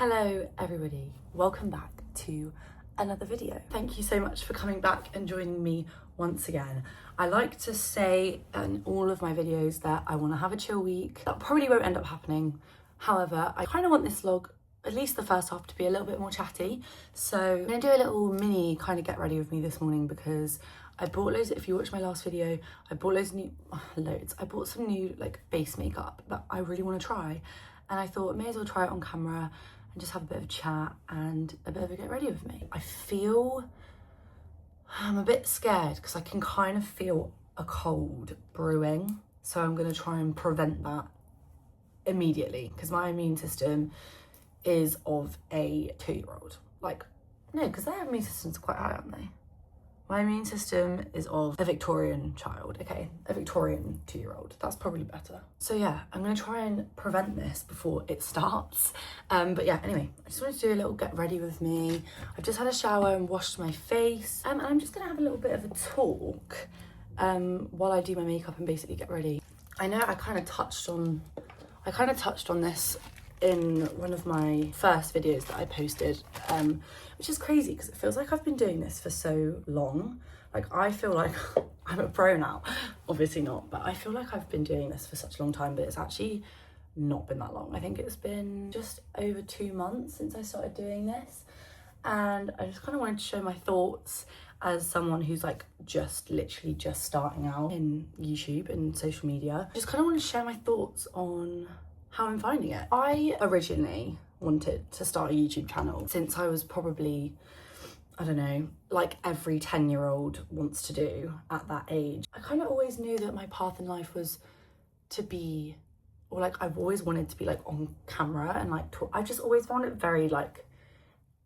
Hello everybody, welcome back to another video. Thank you so much for coming back and joining me once again. I like to say in all of my videos that I want to have a chill week. That probably won't end up happening. However, I kind of want this vlog, at least the first half, to be a little bit more chatty. So I'm going to do a little mini kind of get ready with me this morning because I bought loads, if you watched my last video, I bought I bought some new like base makeup that I really want to try. And I thought I may as well try it on camera and just have a bit of a chat and a bit of a get ready with me. I feel I'm a bit scared because I can kind of feel a cold brewing. So I'm going to try and prevent that immediately because my immune system is of a 2-year-old. Like, no, because their immune system's quite high, aren't they? My immune system is of a Victorian child, okay? A Victorian 2-year-old, that's probably better. So yeah, I'm gonna try and prevent this before it starts. But yeah, anyway, I just wanted to do a little get ready with me. I've just had a shower and washed my face. And I'm just gonna have a little bit of a talk while I do my makeup and basically get ready. I know I kind of touched on this in one of my first videos that I posted, which is crazy because it feels like I've been doing this for so long. Like, I feel like I'm a pro now. Obviously not, but I feel like I've been doing this for such a long time, but it's actually not been that long. I think it's been just over 2 months since I started doing this. And I just kind of wanted to show my thoughts as someone who's like literally just starting out in YouTube and social media. Just kind of want to share my thoughts on how I'm finding it. I originally wanted to start a YouTube channel since I was probably, I don't know, like every 10-year-old wants to do at that age. I kind of always knew that my path in life was to be, or like I've always wanted to be like on camera and like talk. I've just always found it very like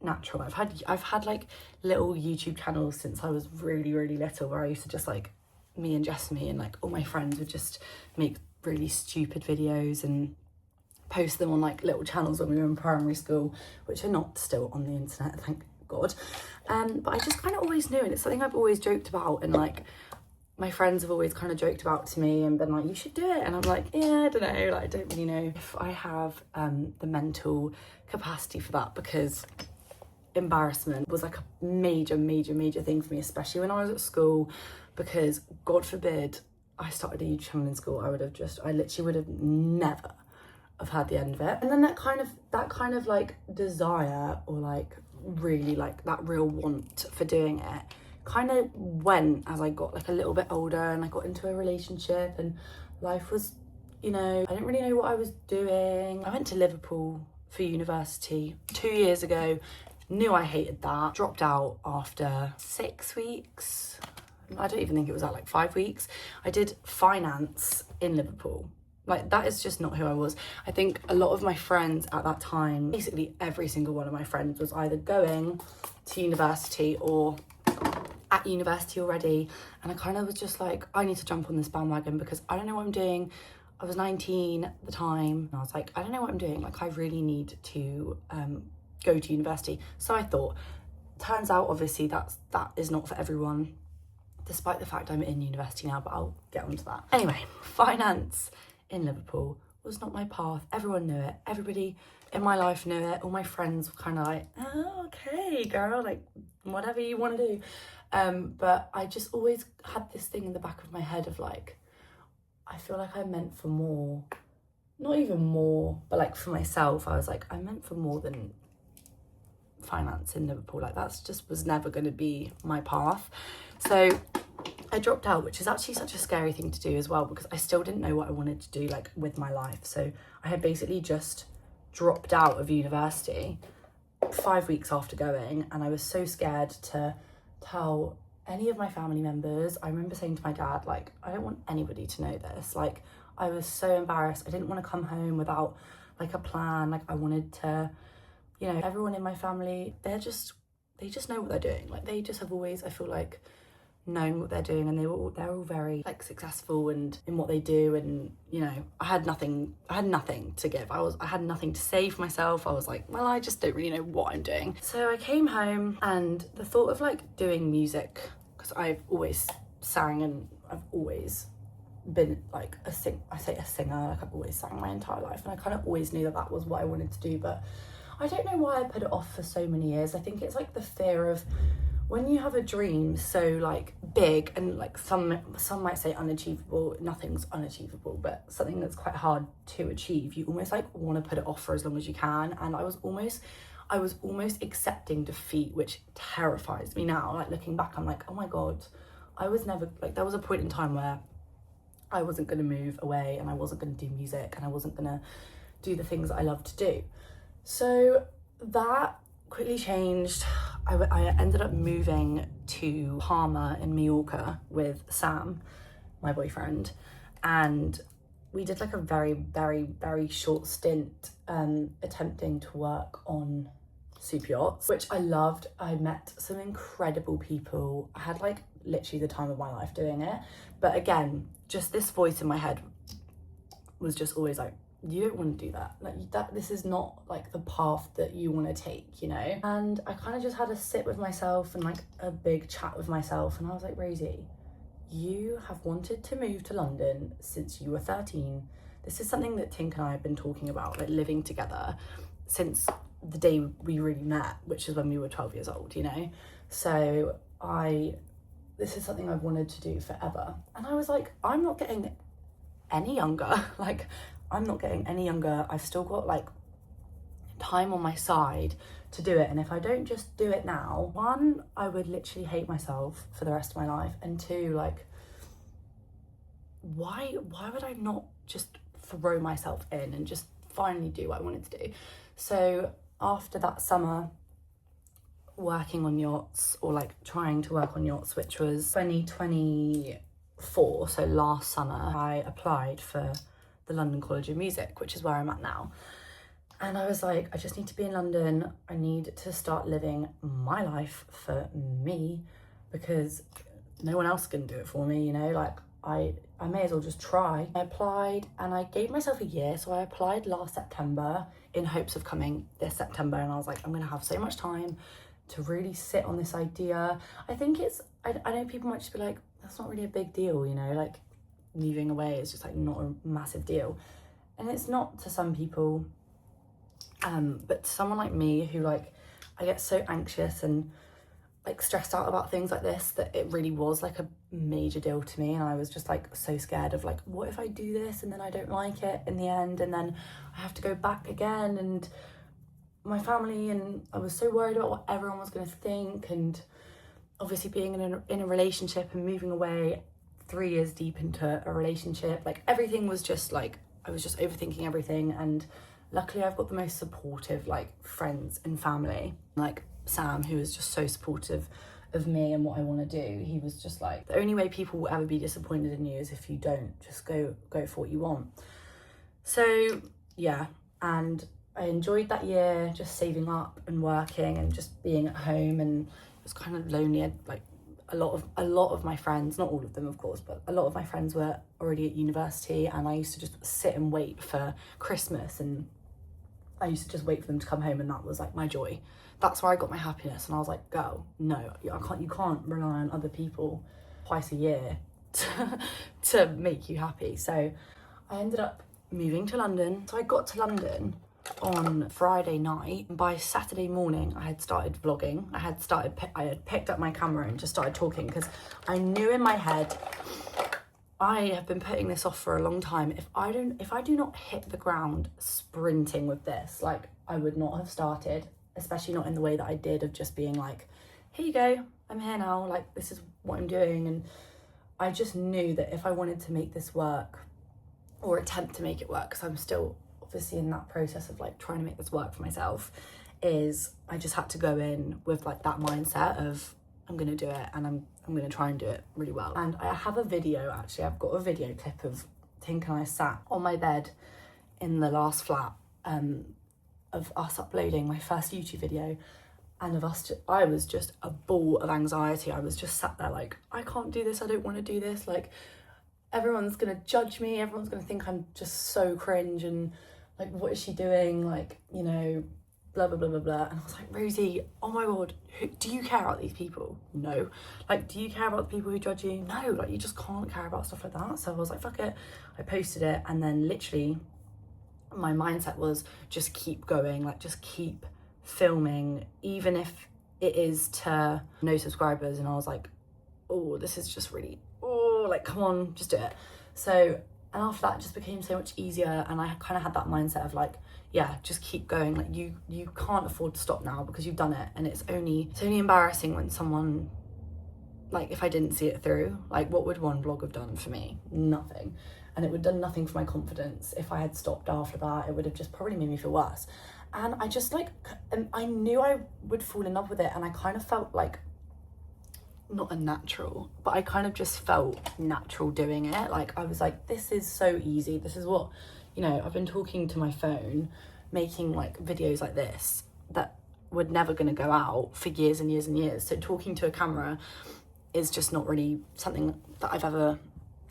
natural. I've had like little YouTube channels since I was really, really little, where I used to just like, me and Jessamy and like all my friends would just make really stupid videos and post them on like little channels when we were in primary school, which are not still on the internet, thank God. But I just kind of always knew, and it's something I've always joked about, and like my friends have always kind of joked about to me and been like, you should do it. And I'm like, yeah, I don't know, like I don't really know if I have the mental capacity for that, because embarrassment was like a major thing for me, especially when I was at school, because God forbid I started a YouTube channel in school, I literally would have never have had the end of it. And then that kind of like desire, or like really like that real want for doing it, kind of went as I got like a little bit older and I got into a relationship and life was, you know, I didn't really know what I was doing. I went to Liverpool for university 2 years ago, knew I hated that, dropped out after 6 weeks. I don't even think it was like 5 weeks. I did finance in Liverpool. Like, that is just not who I was. I think a lot of my friends at that time, basically every single one of my friends was either going to university or at university already. And I kind of was just like, I need to jump on this bandwagon because I don't know what I'm doing. I was 19 at the time. And I was like, I don't know what I'm doing. Like, I really need to go to university. So I thought, turns out, obviously, that is not for everyone, despite the fact I'm in university now, but I'll get onto that. Anyway, finance in Liverpool was not my path. Everyone knew it. Everybody in my life knew it. All my friends were kind of like, oh, okay, girl, like whatever you want to do. But I just always had this thing in the back of my head of like, I feel like I'm meant for more. Not even more, but like for myself, I was like, I'm meant for more than finance in Liverpool. Like, that's just was never going to be my path. So I dropped out, which is actually such a scary thing to do as well, because I still didn't know what I wanted to do like with my life. So I had basically just dropped out of university 5 weeks after going, and I was so scared to tell any of my family members. I remember saying to my dad, like, I don't want anybody to know this. Like, I was so embarrassed. I didn't want to come home without like a plan. Like, I wanted to, you know, everyone in my family, they just know what they're doing. Like, they just have always, I feel like, known what they're doing, and they're all very like successful and in what they do. And you know, I had nothing to give. I had nothing to say for myself. I was like, well, I just don't really know what I'm doing. So I came home, and the thought of like doing music, because I've always sang and I've always been like a singer, like I've always sang my entire life, and I kind of always knew that was what I wanted to do. But I don't know why I put it off for so many years. I think it's like the fear of when you have a dream so like big and like some might say unachievable. Nothing's unachievable, but something that's quite hard to achieve, you almost like want to put it off for as long as you can. And I was almost accepting defeat, which terrifies me now. Like looking back, I'm like, oh my God, I was never like, there was a point in time where I wasn't going to move away and I wasn't going to do music and I wasn't going to do the things that I love to do. So that quickly changed. I ended up moving to Palma in Mallorca with Sam, my boyfriend, and we did like a very, very, very short stint attempting to work on super yachts, which I loved. I met some incredible people. I had like literally the time of my life doing it. But again, just this voice in my head was just always like, you don't want to do that. Like that, this is not like the path that you want to take, you know? And I kind of just had a sit with myself and like a big chat with myself. And I was like, Rosie, you have wanted to move to London since you were 13. This is something that Tink and I have been talking about, like living together since the day we really met, which is when we were 12 years old, you know? So this is something I've wanted to do forever. And I was like, I'm not getting any younger. Like, I'm not getting any younger. I've still got like time on my side to do it. And if I don't just do it now, one, I would literally hate myself for the rest of my life. And two, like, why would I not just throw myself in and just finally do what I wanted to do? So after that summer working on yachts, or like trying to work on yachts, which was 2024, so last summer, I applied for the London College of Music, which is where I'm at now. And I was like, I just need to be in London. I need to start living my life for me, because no one else can do it for me, you know? Like, I may as well just try. I applied and I gave myself a year. So I applied last September in hopes of coming this September. And I was like, I'm gonna have so much time to really sit on this idea. I think I know people might just be like, that's not really a big deal, you know? Like, moving away is just like not a massive deal, and it's not to some people, but to someone like me who like, I get so anxious and like stressed out about things like this, that it really was like a major deal to me. And I was just like so scared of like, what if I do this and then I don't like it in the end, and then I have to go back again, and my family, and I was so worried about what everyone was going to think. And obviously being in a relationship and moving away 3 years deep into a relationship, like everything was just like, I was just overthinking everything. And luckily I've got the most supportive like friends and family, like Sam, who is just so supportive of me and what I want to do. He was just like, the only way people will ever be disappointed in you is if you don't just go for what you want. So yeah, and I enjoyed that year just saving up and working and just being at home. And it was kind of lonely. Like a lot of my friends, not all of them of course, but a lot of my friends were already at university, and I used to just sit and wait for Christmas, and I used to just wait for them to come home, and that was like my joy. That's where I got my happiness. And I was like, girl, no, you can't rely on other people twice a year to make you happy. So I ended up moving to London. So I got to London on Friday night. By Saturday morning I had started vlogging. I had picked up my camera and just started talking, because I knew in my head, I have been putting this off for a long time. If I do not hit the ground sprinting with this, like, I would not have started, especially not in the way that I did, of just being like, here you go, I'm here now, like this is what I'm doing. And I just knew that if I wanted to make this work, or attempt to make it work, because I'm still obviously in that process of like trying to make this work for myself, is I just had to go in with like that mindset of, I'm gonna do it, and I'm gonna try and do it really well. And I have a video, actually I've got a video clip of Tink and I sat on my bed in the last flat of us uploading my first YouTube video, and of us I was just a ball of anxiety. I was just sat there like, I can't do this, I don't want to do this, like everyone's gonna judge me, everyone's gonna think I'm just so cringe, and like, what is she doing, like, you know, blah blah blah blah blah. And I was like, Rosie, oh my god, do you care about these people? No. Like, do you care about the people who judge you? No. Like, you just can't care about stuff like that. So I was like, fuck it, I posted it. And then literally my mindset was just keep going, like just keep filming, even if it is to no subscribers. And I was like, oh, this is just really, oh, like, come on, just do it. So, and after that, it just became so much easier. And I kind of had that mindset of like, yeah, just keep going. Like you can't afford to stop now because you've done it. And it's only embarrassing when someone, like if I didn't see it through, like what would one vlog have done for me? Nothing. And it would have done nothing for my confidence. If I had stopped after that, it would have just probably made me feel worse. And I just like, I knew I would fall in love with it. And I kind of felt like, not a natural, but I kind of just felt natural doing it. Like I was like, this is so easy. This is what, you know, I've been talking to my phone, making like videos like this that were never going to go out for years and years and years. So talking to a camera is just not really something that I've ever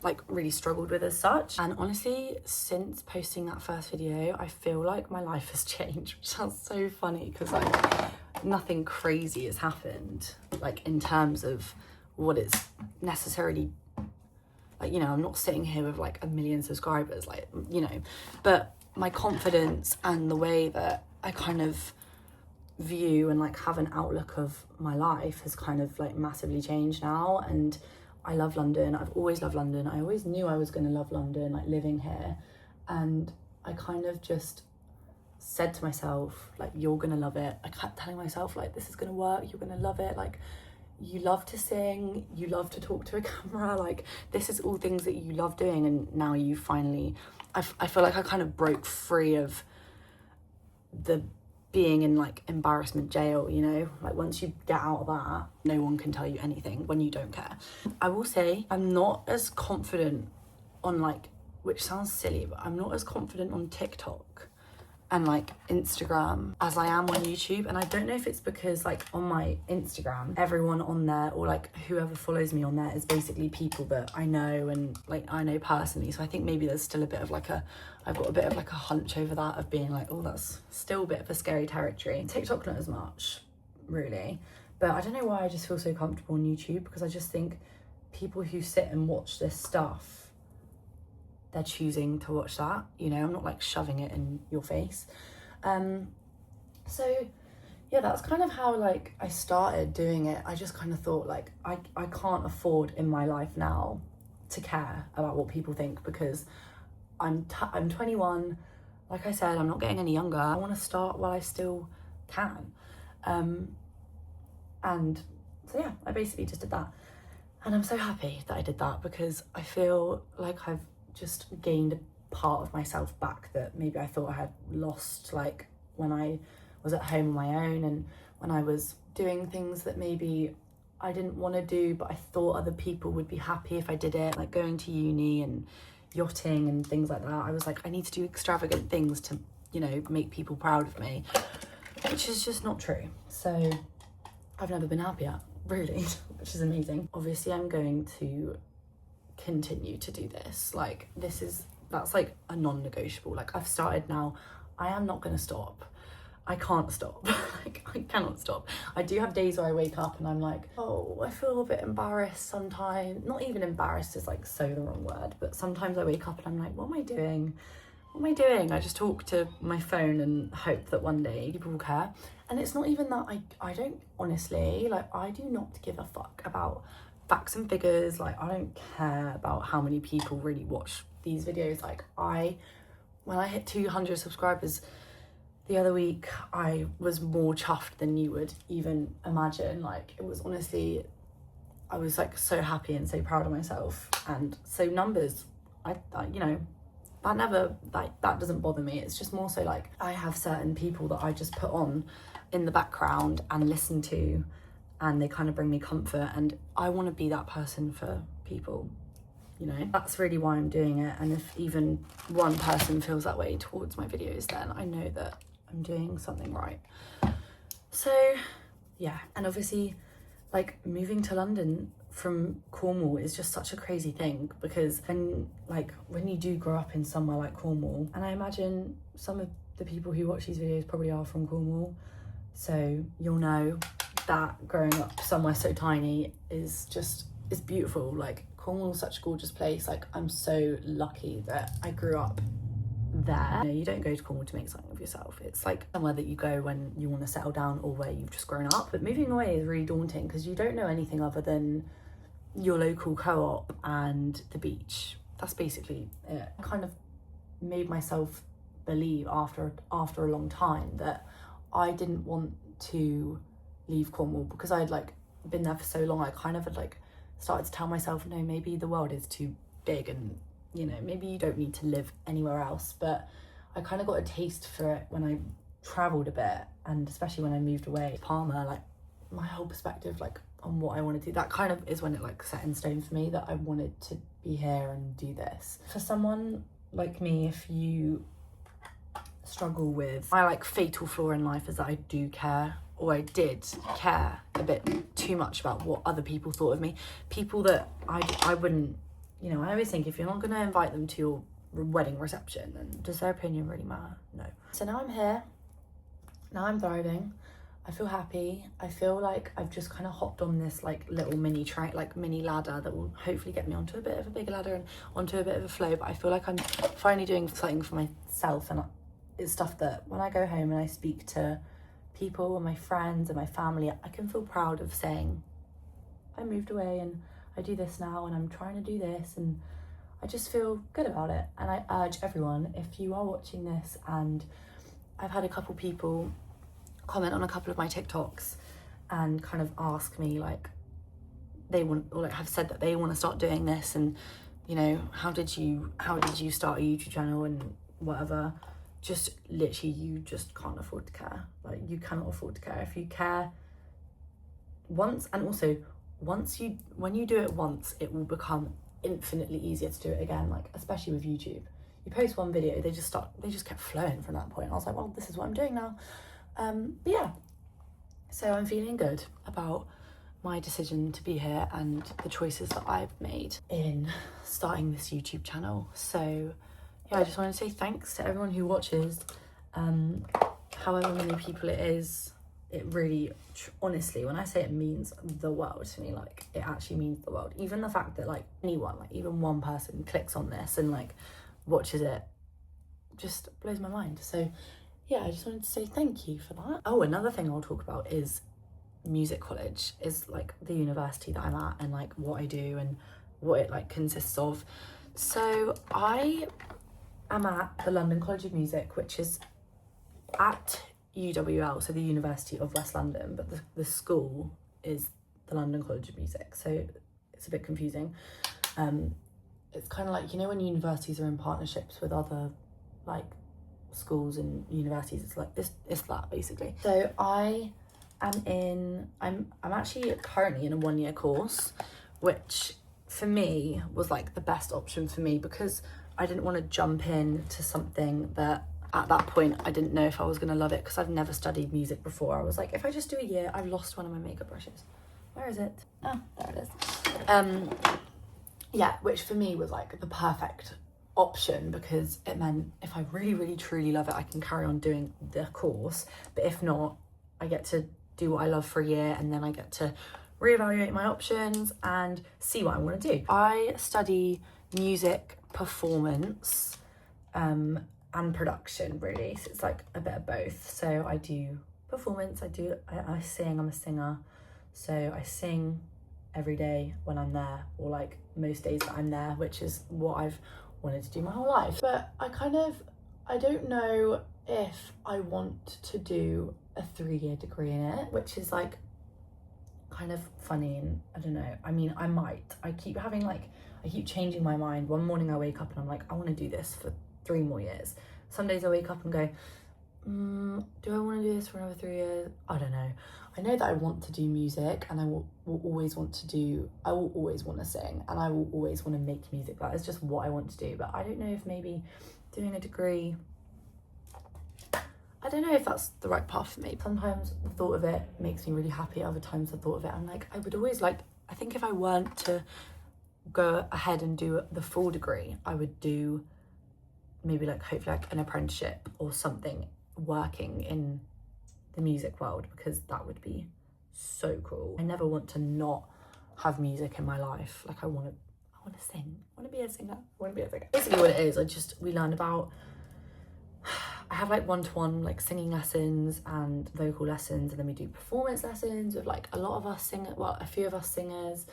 like really struggled with as such. And honestly, since posting that first video, I feel like my life has changed, which sounds so funny because like nothing crazy has happened, like in terms of what it's necessarily like, you know, I'm not sitting here with like 1 million subscribers, like, you know, but my confidence and the way that I kind of view and like have an outlook of my life has kind of like massively changed now. And I love London. I've always loved London. I always knew I was going to love London, like living here. And I kind of just said to myself, like, you're going to love it. I kept telling myself, like, this is going to work. You're going to love it. Like, you love to sing. You love to talk to a camera. Like, this is all things that you love doing. And now you finally, I feel like I kind of broke free of the being in like embarrassment jail, you know, like once you get out of that, no one can tell you anything when you don't care. I will say I'm not as confident on like, which sounds silly, but I'm not as confident on TikTok and like Instagram as I am on YouTube. And I don't know if it's because like on my Instagram, everyone on there or like whoever follows me on there is basically people that I know and like I know personally. So I think maybe there's still a bit of like I've got a bit of like a hunch over that of being like, oh, that's still a bit of a scary territory. TikTok not as much, really. But I don't know why I just feel so comfortable on YouTube, because I just think people who sit and watch this stuff, they're choosing to watch that, you know, I'm not like shoving it in your face. So yeah, that's kind of how like I started doing it. I just kind of thought like, I can't afford in my life now to care about what people think, because I'm 21. Like I said, I'm not getting any younger. I want to start while I still can. And so yeah, I basically just did that. And I'm so happy that I did that, because I feel like I've just gained a part of myself back that maybe I thought I had lost, like when I was at home on my own and when I was doing things that maybe I didn't want to do, but I thought other people would be happy if I did it, like going to uni and yachting and things like that. I was like, I need to do extravagant things to, you know, make people proud of me, which is just not true. So I've never been happier, really, which is amazing. Obviously, I'm going to continue to do this. Like, that's like a non-negotiable. Like, I've started now. I am not going to stop. I can't stop. Like, I cannot stop. I do have days where I wake up and I'm like, oh, I feel a bit embarrassed sometimes. Not even embarrassed is like so the wrong word, but sometimes I wake up and I'm like, what am I doing? What am I doing? I just talk to my phone and hope that one day people will care. And it's not even that I don't, honestly, like, I do not give a fuck about facts and figures. Like, I don't care about how many people really watch these videos. Like, when I hit 200 subscribers the other week, I was more chuffed than you would even imagine. Like, it was honestly, I was like so happy and so proud of myself. And so numbers, I you know, that never, that doesn't bother me. It's just more so like, I have certain people that I just put on in the background and listen to, and they kind of bring me comfort, and I want to be that person for people, you know. That's really why I'm doing it. And if even one person feels that way towards my videos, then I know that I'm doing something right. So yeah, and obviously like moving to London from Cornwall is just such a crazy thing, because when you do grow up in somewhere like Cornwall, and I imagine some of the people who watch these videos probably are from Cornwall, so you'll know that growing up somewhere so tiny is beautiful. Like, Cornwall's such a gorgeous place. Like, I'm so lucky that I grew up there. You know, you don't go to Cornwall to make something of yourself. It's like somewhere that you go when you want to settle down or where you've just grown up. But moving away is really daunting because you don't know anything other than your local co-op and the beach. That's basically it. I kind of made myself believe after a long time that I didn't want to leave Cornwall because I'd like been there for so long. I kind of had like started to tell myself, no, maybe the world is too big and, you know, maybe you don't need to live anywhere else. But I kind of got a taste for it when I travelled a bit, and especially when I moved away to Palma. Like my whole perspective like on what I want to do, that kind of is when it like set in stone for me that I wanted to be here and do this. For someone like me, if you struggle with, my like fatal flaw in life is that I do care, or I did care a bit too much about what other people thought of me. People that I wouldn't, you know, I always think if you're not going to invite them to your wedding reception, then does their opinion really matter? No. So now I'm here, now I'm thriving, I feel happy. I feel like I've just kind of hopped on this like little mini train, like mini ladder that will hopefully get me onto a bit of a bigger ladder and onto a bit of a flow. But I feel like I'm finally doing something for myself, and it's stuff that when I go home and I speak to people and my friends and my family, I can feel proud of saying I moved away and I do this now and I'm trying to do this, and I just feel good about it. And I urge everyone, if you are watching this, and I've had a couple people comment on a couple of my TikToks and kind of ask me like they want, or like have said that they want to start doing this, and you know, how did you start a YouTube channel and whatever. Just literally, you just can't afford to care. Like you cannot afford to care. If you care once, and also when you do it once, it will become infinitely easier to do it again. Like especially with YouTube, you post one video, they just kept flowing from that point. I was like, well, this is what I'm doing now. But yeah, so I'm feeling good about my decision to be here and the choices that I've made in starting this YouTube channel. So yeah, I just want to say thanks to everyone who watches, however many people it is. It really, honestly, when I say it means the world to me, like it actually means the world. Even the fact that like anyone, like even one person clicks on this and like watches it just blows my mind. So yeah, I just wanted to say thank you for that. Oh, another thing I'll talk about is music college, is like the university that I'm at and like what I do and what it like consists of. So I am at the London College of Music, which is at UWL, so the University of West London, but the school is the London College of Music, so it's a bit confusing. It's kind of like, you know, when universities are in partnerships with other like schools and universities, it's like it's that basically. So I'm actually currently in a 1-year course, which for me was like the best option for me because I didn't want to jump into something that at that point I didn't know if I was going to love it, because I've never studied music before. I was like, if I just do a year, I've lost one of my makeup brushes. Where is it? Oh, there it is. Yeah, which for me was like the perfect option, because it meant if I really, really, truly love it, I can carry on doing the course. But if not, I get to do what I love for a year, and then I get to reevaluate my options and see what I want to do. I study music performance and production, really. So it's like a bit of both. So I do performance, I sing, I'm a singer. So I sing every day when I'm there, or like most days that I'm there, which is what I've wanted to do my whole life. But I don't know if I want to do a 3-year degree in it, which is like kind of funny, and I don't know. I mean, I might. I keep changing my mind. One morning I wake up and I'm like, I want to do this for 3 more years. Some days I wake up and go, do I want to do this for another 3 years? I don't know. I know that I want to do music, and I will always want to sing, and I will always want to make music. That is just what I want to do. But I don't know if maybe doing a degree, I don't know if that's the right path for me. Sometimes the thought of it makes me really happy. Other times the thought of it, I'm like, I would always like, I think if I weren't to go ahead and do the full degree, I would do maybe like hopefully like an apprenticeship or something working in the music world, because that would be so cool. I never want to not have music in my life. Like I want to sing. I want to be a singer. Basically what it is, we learn about I have like one-to-one like singing lessons and vocal lessons, and then we do performance lessons with like a lot of us a few of us singers.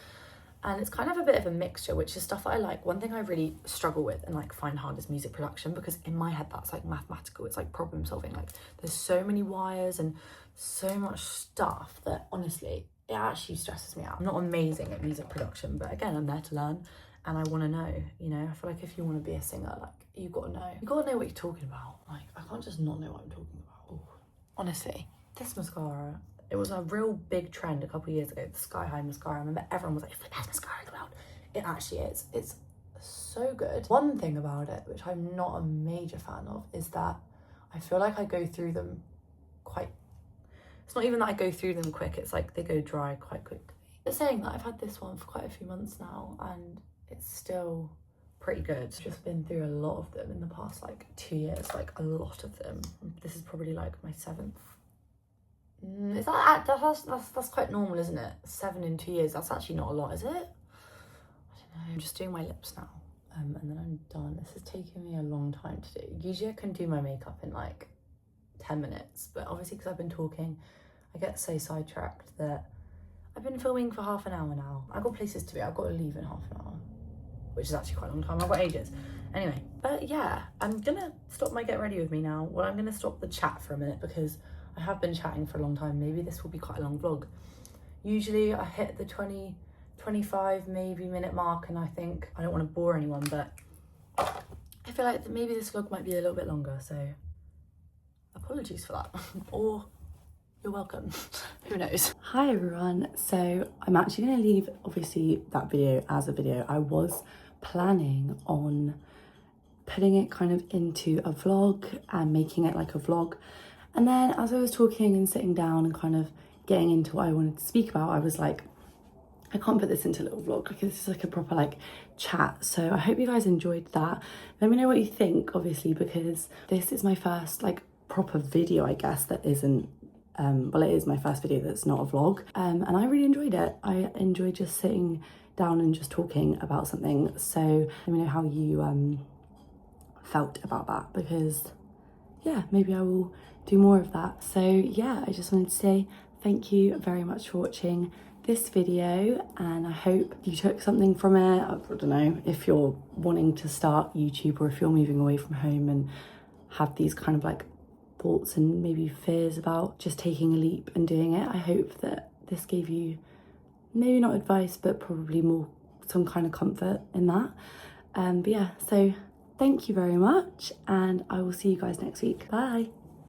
And it's kind of a bit of a mixture, which is stuff that I like. One thing I really struggle with and like find hard is music production, because in my head that's like mathematical. It's like problem solving. Like there's so many wires and so much stuff that honestly, it actually stresses me out. I'm not amazing at music production, but again, I'm there to learn and I want to know, you know. I feel like if you want to be a singer, like you've got to know. You've got to know what you're talking about. Like I can't just not know what I'm talking about. Ooh. Honestly, this mascara, it was a real big trend a couple of years ago, the Sky High mascara. I remember everyone was like, it's the best mascara in the world. It actually is. It's so good. One thing about it, which I'm not a major fan of, is that I feel like I go through them it's not even that I go through them quick, it's like they go dry quite quickly. But saying that, I've had this one for quite a few months now and it's still pretty good. Just been through a lot of them in the past like 2 years, like a lot of them. This is probably like my 7th. Is that's quite normal, isn't it? 7 in 2 years, that's actually not a lot, is it? I don't know. I'm just doing my lips now, and then I'm done. This is taking me a long time to do. Usually I can do my makeup in like 10 minutes, but obviously because I've been talking, I get so sidetracked that I've been filming for half an hour now. I've got places to be, I've got to leave in half an hour, which is actually quite a long time. I've got ages. Anyway, but yeah, I'm gonna stop my get ready with me now. Well, I'm gonna stop the chat for a minute because I have been chatting for a long time. Maybe this will be quite a long vlog. Usually I hit the 20, 25 maybe minute mark, and I think I don't want to bore anyone, but I feel like maybe this vlog might be a little bit longer, so apologies for that. Or you're welcome. Who knows? Hi everyone. So I'm actually going to leave obviously that video as a video. I was planning on putting it kind of into a vlog and making it like a vlog. And then as I was talking and sitting down and kind of getting into what I wanted to speak about, I was like, I can't put this into a little vlog because this is like a proper like chat. So I hope you guys enjoyed that. Let me know what you think, obviously, because this is my first like proper video, I guess, that isn't, well, it is my first video that's not a vlog. And I really enjoyed it. I enjoyed just sitting down and just talking about something. So let me know how you felt about that, because yeah, maybe I will do more of that. So yeah, I just wanted to say thank you very much for watching this video, and I hope you took something from it. I don't know if you're wanting to start YouTube or if you're moving away from home and have these kind of like thoughts and maybe fears about just taking a leap and doing it. I hope that this gave you maybe not advice, but probably more some kind of comfort in that. But yeah, so thank you very much, and I will see you guys next week. Bye.